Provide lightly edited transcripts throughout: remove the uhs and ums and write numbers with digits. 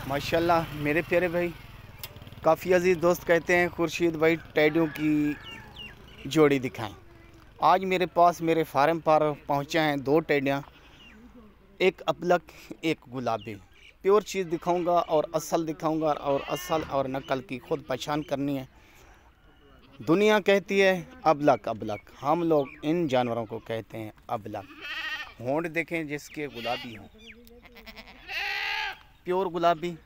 माशाल्लाह मेरे प्यारे भाई, काफ़ी अजीज़ दोस्त कहते हैं खुर्शीद भाई टेडियों की जोड़ी दिखाएं। आज मेरे पास मेरे फार्म पर पहुंचे हैं दो टेडियाँ, एक अबलक एक गुलाबी। प्योर चीज़ दिखाऊंगा और असल दिखाऊंगा, और असल और नकल की खुद पहचान करनी है। दुनिया कहती है अबलक अबलक, हम लोग इन जानवरों को कहते हैं अबलक। होंठ देखें जिसके गुलाबी हों, प्योर गुलाबी।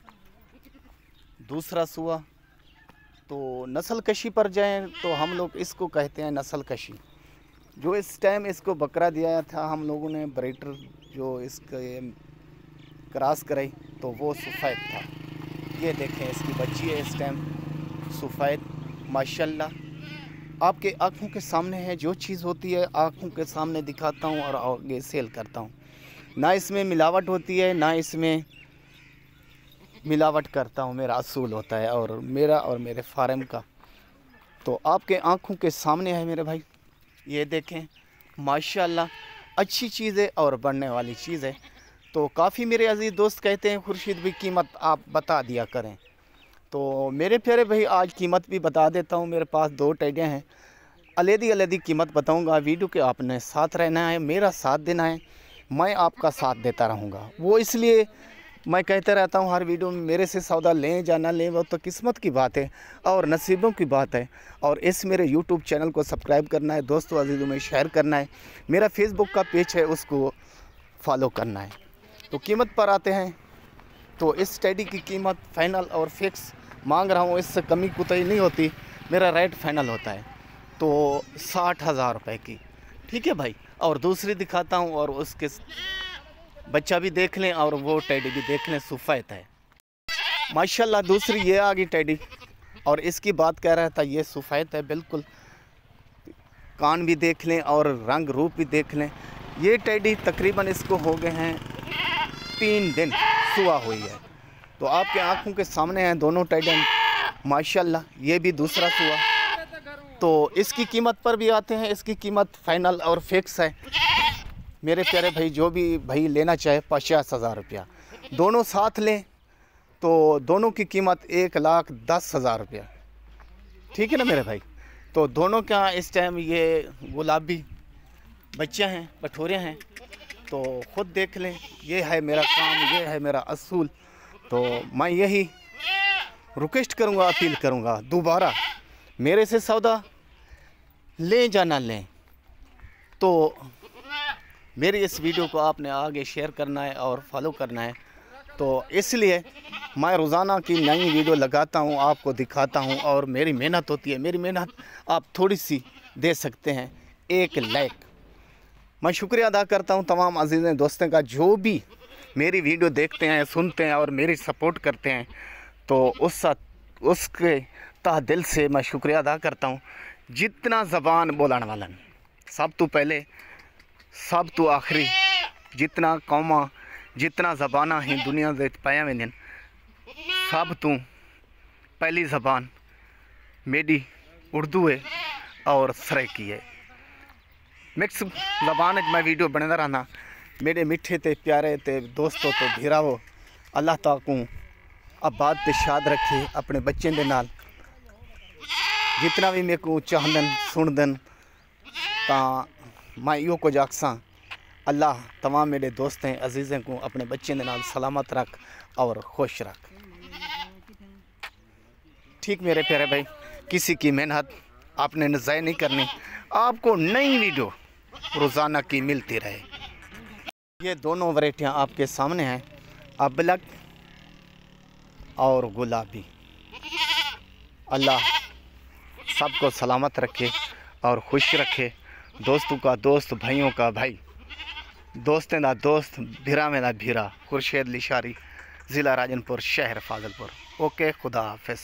दूसरा सुआ तो नस्ल कशी पर जाएं तो हम लोग इसको कहते हैं नस्ल कशी। जो इस टाइम इसको बकरा दिया था हम लोगों ने, ब्रीडर जो इसके क्रॉस कराई तो वो सफ़ेद था। ये देखें इसकी बच्ची है इस टाइम सफ़ेद। माशाल्लाह आपके आँखों के सामने है, जो चीज़ होती है आँखों के सामने दिखाता हूँ और आगे सेल करता हूँ। ना इसमें मिलावट होती है ना इसमें मिलावट करता हूँ, मेरा असूल होता है और मेरे फार्म का तो आपके आँखों के सामने है मेरे भाई। ये देखें माशाल्लाह अच्छी चीज़ है और बढ़ने वाली चीज़ है। तो काफ़ी मेरे अजीज़ दोस्त कहते हैं खुर्शीद भी कीमत आप बता दिया करें, तो मेरे प्यारे भाई आज कीमत भी बता देता हूँ। मेरे पास दो टेडियाँ हैं, अलग कीमत बताऊँगा। वीडियो के आपने साथ रहना है, मेरा साथ देना है, मैं आपका साथ देता रहूँगा। वो इसलिए मैं कहता रहता हूँ हर वीडियो में, मेरे से सौदा लें या ना लें वो तो किस्मत की बात है और नसीबों की बात है। और इस मेरे यूट्यूब चैनल को सब्सक्राइब करना है, दोस्तों अजीज़ों में शेयर करना है, मेरा फेसबुक का पेज है उसको फॉलो करना है। तो कीमत पर आते हैं तो इस टेडी की कीमत फ़ाइनल और फिक्स मांग रहा हूँ, इससे कमी कुताही नहीं होती, मेरा रेट फाइनल होता है तो 60,000 रुपये की। ठीक है भाई। और दूसरी दिखाता हूँ और उसके बच्चा भी देख लें और वो टेडी भी देख लें, सफ़ेद है माशाल्लाह। दूसरी ये आ गई टेडी और इसकी बात कह रहा था, ये सफ़ेद है बिल्कुल। कान भी देख लें और रंग रूप भी देख लें। ये टेडी तकरीबन इसको हो गए हैं 3 दिन सुआ हुई है, तो आपके आंखों के सामने हैं दोनों टेडियाँ माशाल्लाह। ये भी दूसरा सुआ। तो इसकी कीमत पर भी आते हैं, इसकी कीमत फाइनल और फिक्स है मेरे प्यारे भाई। जो भी भाई लेना चाहे 50,000 रुपया, दोनों साथ लें तो दोनों की कीमत 1,10,000 रुपया। ठीक है ना मेरे भाई। तो दोनों का इस टाइम ये गुलाबी बच्चे हैं, बठोरे हैं, तो ख़ुद देख लें। ये है मेरा काम, ये है मेरा असूल। तो मैं यही रिक्वेस्ट करूँगा, अपील करूँगा, दोबारा मेरे से सौदा लें या ना लें तो मेरी इस वीडियो को आपने आगे शेयर करना है और फॉलो करना है। तो इसलिए मैं रोज़ाना की नई वीडियो लगाता हूँ, आपको दिखाता हूँ और मेरी मेहनत होती है। मेरी मेहनत आप थोड़ी सी दे सकते हैं, 1 लाइक। मैं शुक्रिया अदा करता हूँ तमाम अजीज़ दोस्तों का जो भी मेरी वीडियो देखते हैं, सुनते हैं और मेरी सपोर्ट करते हैं। तो उसके तह दिल से मैं शुक्रिया अदा करता हूँ। जितना ज़बान बोलने वालन, सब तो पहले सब तो आखिरी, जितना कौमा जितना ज़बाना है दुनिया दे पाया वेंदिन, सब तो पहली ज़बान मेरी उर्दू है और सराइकी है। मिक्स ज़बान मैं वीडियो बनता रहना। मेरे मिठे ते प्यारे ते दोस्तों तो भिरावो, अल्लाह ताकू आबाद ते शाद रखे अपने बच्चों के नाल। जितना भी मेरे को चाहन सुनदन ता मैं यो कुछ आखसा, अल्लाह तमाम मेरे दोस्त हैं अजीज़ों को अपने बच्चों के नाल सलामत रख और खुश रख। ठीक मेरे प्यारे भाई, किसी की मेहनत आपने ज़ाया नहीं करनी, आपको नई वीडियो रोज़ाना की मिलती रहे। ये दोनों वैरायटियाँ आपके सामने हैं, अबलक और गुलाबी। अल्लाह सबको सलामत रखे और खुश रखे। दोस्तों का दोस्त, भाइयों का भाई, दोस्तें दा दोस्त, भिरा में दा भिरा। खुर्शीद लिशारी, ज़िला राजनपुर, शहर फाजलपुर। ओके, खुदा हाफिज़।